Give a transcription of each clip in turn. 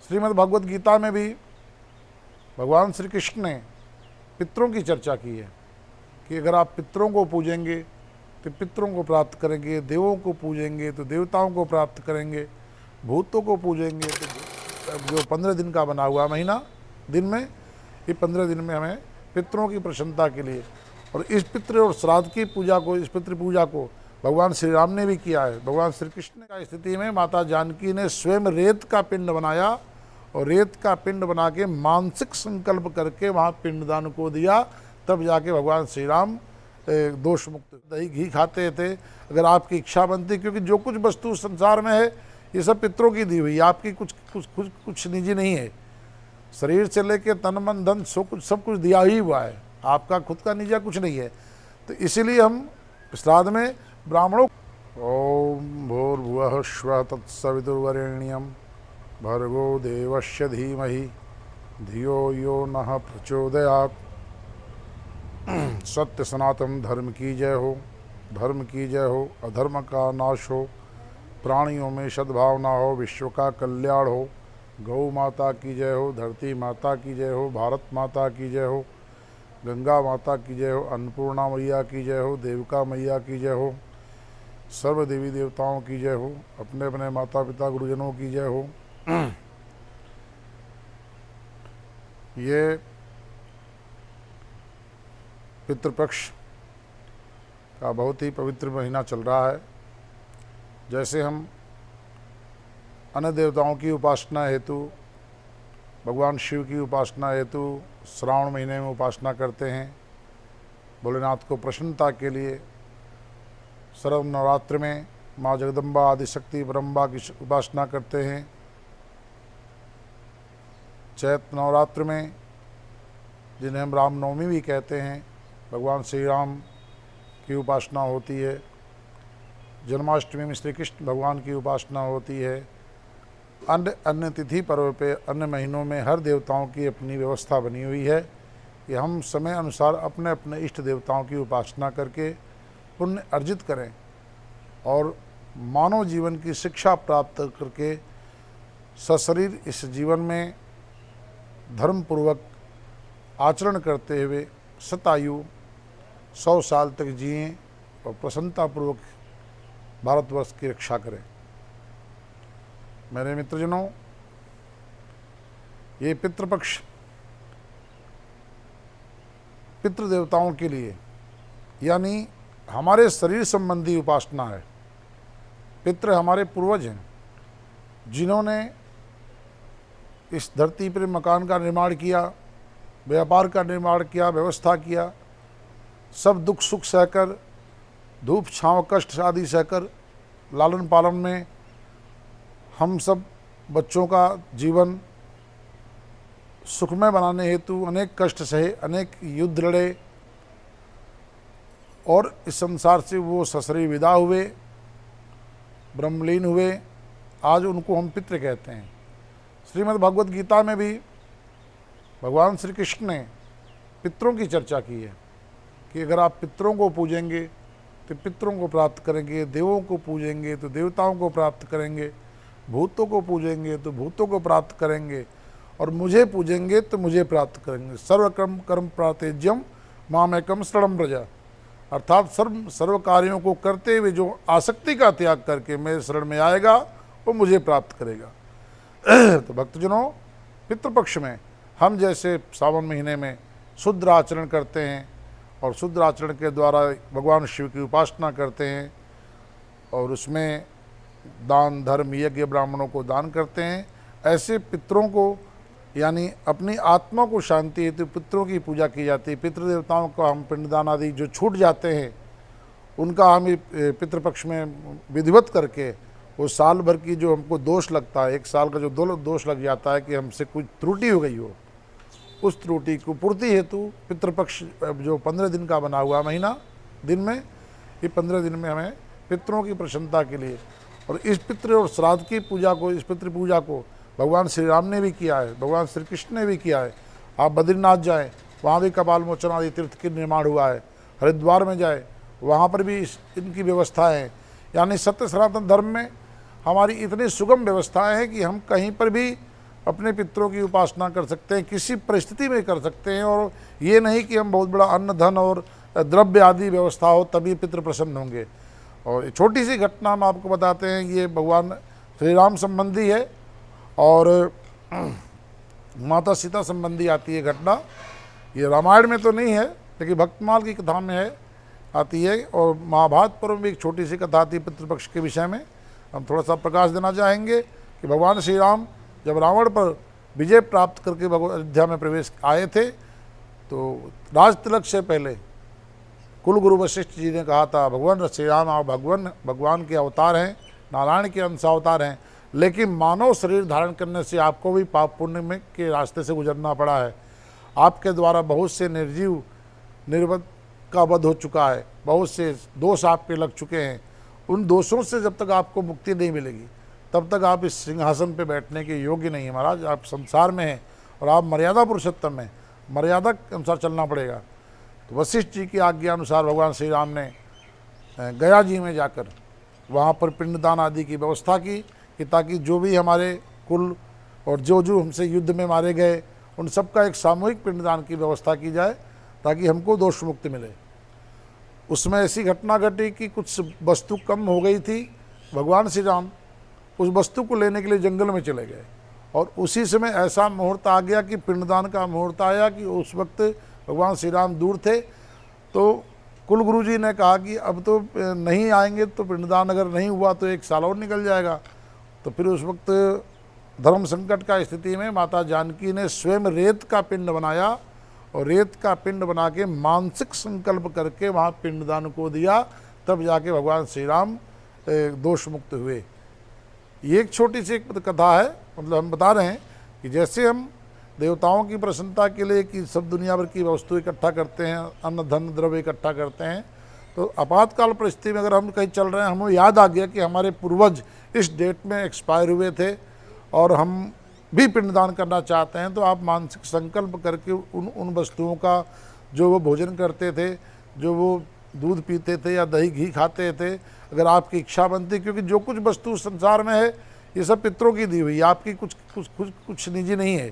श्रीमद् भगवद गीता में भी भगवान श्री कृष्ण ने पितरों की चर्चा की है कि अगर आप पितरों को पूजेंगे तो पितरों को प्राप्त करेंगे, देवों को पूजेंगे तो देवताओं को प्राप्त करेंगे, भूतों को पूजेंगे तो जो 15 दिन का बना हुआ महीना दिन में, ये 15 दिन में हमें पितरों की प्रसन्नता के लिए, और इस पितृ और श्राद्ध की पूजा को, इस पितृ पूजा को भगवान श्री राम ने भी किया है। भगवान श्री कृष्ण की स्थिति में माता जानकी ने स्वयं रेत का पिंड बनाया और रेत का पिंड बना के मानसिक संकल्प करके वहाँ पिंडदान को दिया, तब जाके भगवान श्री राम दोष मुक्त। दही घी खाते थे अगर आपकी इच्छा बनती, क्योंकि जो कुछ वस्तु संसार में है ये सब पितरों की दी हुई, आपकी कुछ निजी नहीं है। शरीर से लेके तन मन धन सब कुछ दिया ही हुआ है, आपका खुद का निजी कुछ नहीं है। तो इसीलिए हम श्राद्ध में ब्राह्मणों ओम भूर्भुवः स्वः तत्सवितुर्वरेण्यं भर्गो देवस्य धीमहि धियो यो नः प्रचोदयात्। सत्य सनातन धर्म की जय हो, धर्म की जय हो, अधर्म का नाश हो, प्राणियों में सद्भावना हो, विश्व का कल्याण हो। गौ माता की जय हो, धरती माता की जय हो, भारत माता की जय हो, गंगा माता की जय हो, अन्नपूर्णा मैया की जय हो, देविका मैया की जय हो, सर्व देवी देवताओं की जय हो, अपने अपने माता पिता गुरुजनों की जय हो। ये पितृपक्ष का बहुत ही पवित्र महीना चल रहा है। जैसे हम अन्य देवताओं की उपासना हेतु, भगवान शिव की उपासना हेतु श्रावण महीने में उपासना करते हैं, भोलेनाथ को प्रसन्नता के लिए सर्व नवरात्र में माँ जगदम्बा आदिशक्ति ब्रह्मा की उपासना करते हैं, चैत्र नवरात्र में जिन्हें हम रामनवमी भी कहते हैं भगवान श्री राम की उपासना होती है, जन्माष्टमी में श्री कृष्ण भगवान की उपासना होती है। अन्य तिथि पर्व पे अन्य महीनों में हर देवताओं की अपनी व्यवस्था बनी हुई है कि हम समय अनुसार अपने अपने इष्ट देवताओं की उपासना करके पुण्य अर्जित करें और मानव जीवन की शिक्षा प्राप्त करके सशरीर इस जीवन में धर्मपूर्वक आचरण करते हुए शतायु 100 साल तक जिएं और प्रसन्नतापूर्वक भारतवर्ष की रक्षा करें। मेरे मित्रजनों, ये पितृपक्ष पितृदेवताओं के लिए यानी हमारे शरीर संबंधी उपासना है। पितृ हमारे पूर्वज हैं जिन्होंने इस धरती पर मकान का निर्माण किया, व्यापार का निर्माण किया, व्यवस्था किया, सब दुख सुख सहकर, धूप छाँव कष्ट आदि सहकर लालन पालन में हम सब बच्चों का जीवन सुखमय बनाने हेतु अनेक कष्ट सहे, अनेक युद्ध लड़े और इस संसार से वो सशरीर विदा हुए, ब्रह्मलीन हुए। आज उनको हम पितृ कहते हैं। श्रीमद् भगवद गीता में भी भगवान श्री कृष्ण ने पितरों की चर्चा की है कि अगर आप पितरों को पूजेंगे तो पितरों को प्राप्त करेंगे, देवों को पूजेंगे तो देवताओं को प्राप्त करेंगे, भूतों को पूजेंगे तो भूतों को प्राप्त करेंगे, और मुझे पूजेंगे तो मुझे प्राप्त करेंगे। सर्वकर्म कर्म प्रातेज्यम मामेकम शरणं व्रज। अर्थात सर्व कार्यों को करते हुए जो आसक्ति का त्याग करके मेरे शरण में आएगा वो मुझे प्राप्त करेगा। तो भक्तजनों, पितृपक्ष में हम जैसे सावन महीने में शुद्ध आचरण करते हैं और शुद्ध आचरण के द्वारा भगवान शिव की उपासना करते हैं और उसमें दान धर्म यज्ञ ब्राह्मणों को दान करते हैं, ऐसे पितरों को यानी अपनी आत्मा को शांति हेतु पितरों की पूजा की जाती है। पितृदेवताओं का हम पिंडदान आदि जो छूट जाते हैं उनका हम पितृपक्ष में विधिवत करके वो साल भर की जो हमको दोष लगता है, 1 साल का जो दोष लग जाता है कि हमसे कुछ त्रुटि हो गई हो, उस त्रुटि को पूर्ति हेतु पितृपक्ष जो 15 दिन का बना हुआ महीना दिन में, ये 15 दिन में हमें पितरों की प्रसन्नता के लिए, और इस पितृ और श्राद्ध की पूजा को, इस पितृ पूजा को भगवान श्री राम ने भी किया है, भगवान श्री कृष्ण ने भी किया है। आप बद्रीनाथ जाएं, वहाँ भी कपाल मोचन आदि तीर्थ की निर्माण हुआ है। हरिद्वार में जाए, वहाँ पर भी इनकी व्यवस्था है। यानी सत्य सनातन धर्म में हमारी इतनी सुगम व्यवस्थाएं हैं कि हम कहीं पर भी अपने पितरों की उपासना कर सकते हैं, किसी परिस्थिति में कर सकते हैं। और ये नहीं कि हम बहुत बड़ा अन्न धन और द्रव्य आदि व्यवस्था हो तभी पितृ प्रसन्न होंगे। और छोटी सी घटना हम आपको बताते हैं, ये भगवान श्री राम संबंधी है और माता सीता संबंधी आती है घटना। ये रामायण में तो नहीं है लेकिन भक्तमाल की कथा में है, आती है। और महाभारत पर्व में एक छोटी सी कथा आती है पितृपक्ष के विषय में। हम थोड़ा सा प्रकाश देना चाहेंगे कि भगवान श्री राम जब रावण पर विजय प्राप्त करके अयोध्या में प्रवेश आए थे तो राज तिलक से पहले कुल गुरु वशिष्ठ जी ने कहा था, भगवान श्री राम आप भगवान के अवतार हैं, नारायण के अंश अवतार हैं, लेकिन मानव शरीर धारण करने से आपको भी पाप पुण्य में के रास्ते से गुजरना पड़ा है। आपके द्वारा बहुत से निर्जीव निर्वध का वध हो चुका है, बहुत से दोष आपके लग चुके हैं। उन दोषों से जब तक आपको मुक्ति नहीं मिलेगी तब तक आप इस सिंहासन पे बैठने के योग्य नहीं है महाराज। आप संसार में हैं और आप मर्यादा पुरुषोत्तम हैं, मर्यादा के अनुसार चलना पड़ेगा। तो वशिष्ठ जी की आज्ञा अनुसार भगवान श्री राम ने गया जी में जाकर वहाँ पर पिंडदान आदि की व्यवस्था की कि ताकि जो भी हमारे कुल और जो जो हमसे युद्ध में मारे गए उन सब का एक सामूहिक पिंडदान की व्यवस्था की जाए ताकि हमको दोष मुक्ति मिले। उसमें ऐसी घटना घटी कि कुछ वस्तु कम हो गई थी। भगवान श्री राम उस वस्तु को लेने के लिए जंगल में चले गए और उसी समय ऐसा मुहूर्त आ गया कि पिंडदान का मुहूर्त आया कि उस वक्त भगवान श्री राम दूर थे। तो कुल गुरु जी ने कहा कि अब तो नहीं आएंगे तो पिंडदान अगर नहीं हुआ तो 1 साल और निकल जाएगा। तो फिर उस वक्त धर्म संकट का स्थिति में माता जानकी ने स्वयं रेत का पिंड बनाया और रेत का पिंड बना के मानसिक संकल्प करके वहाँ पिंडदान को दिया, तब जाके भगवान श्री राम दोष मुक्त हुए। ये एक छोटी सी एक कथा है, मतलब हम बता रहे हैं कि जैसे हम देवताओं की प्रसन्नता के लिए कि सब दुनिया भर की वस्तु इकट्ठा करते हैं, अन्न धन द्रव्य इकट्ठा करते हैं, तो आपातकाल परिस्थिति में अगर हम कहीं चल रहे हैं, हमें याद आ गया कि हमारे पूर्वज इस डेट में एक्सपायर हुए थे और हम भी पिंडदान करना चाहते हैं, तो आप मानसिक संकल्प करके उन वस्तुओं का जो वो भोजन करते थे, जो वो दूध पीते थे या दही घी खाते थे, अगर आपकी इच्छा बनती, क्योंकि जो कुछ वस्तु संसार में है ये सब पितरों की दी हुई, आपकी कुछ निजी नहीं है।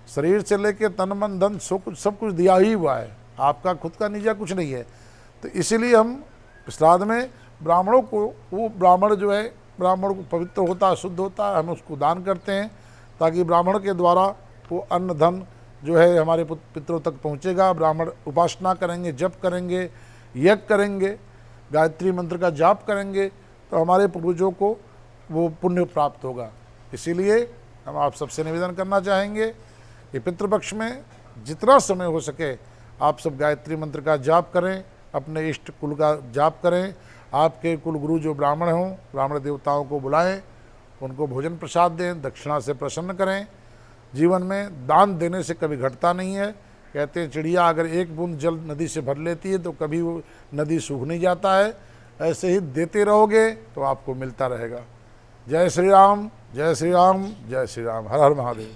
शरीर से लेके तन मन धन सब कुछ दिया ही हुआ है, आपका खुद का निजी कुछ नहीं है। तो इसीलिए हम श्राद्ध में ब्राह्मणों को, वो ब्राह्मण जो है ब्राह्मण को पवित्र होता है, शुद्ध होता है, हम उसको दान करते हैं ताकि ब्राह्मण के द्वारा वो अन्न धन जो है हमारे पितरों तक पहुँचेगा। ब्राह्मण उपासना करेंगे, जप करेंगे, यज्ञ करेंगे, गायत्री मंत्र का जाप करेंगे तो हमारे पूर्वजों को वो पुण्य प्राप्त होगा। इसीलिए हम आप सबसे निवेदन करना चाहेंगे कि पितृपक्ष में जितना समय हो सके आप सब गायत्री मंत्र का जाप करें, अपने इष्ट कुल का जाप करें, आपके कुल गुरु जो ब्राह्मण हों ब्राह्मण देवताओं को बुलाएं, उनको भोजन प्रसाद दें, दक्षिणा से प्रसन्न करें। जीवन में दान देने से कभी घटता नहीं है। कहते हैं चिड़िया अगर एक बूंद जल नदी से भर लेती है तो कभी वो नदी सूख नहीं जाता है। ऐसे ही देते रहोगे तो आपको मिलता रहेगा। जय श्री राम, जय श्री राम, जय श्री राम। हर हर महादेव।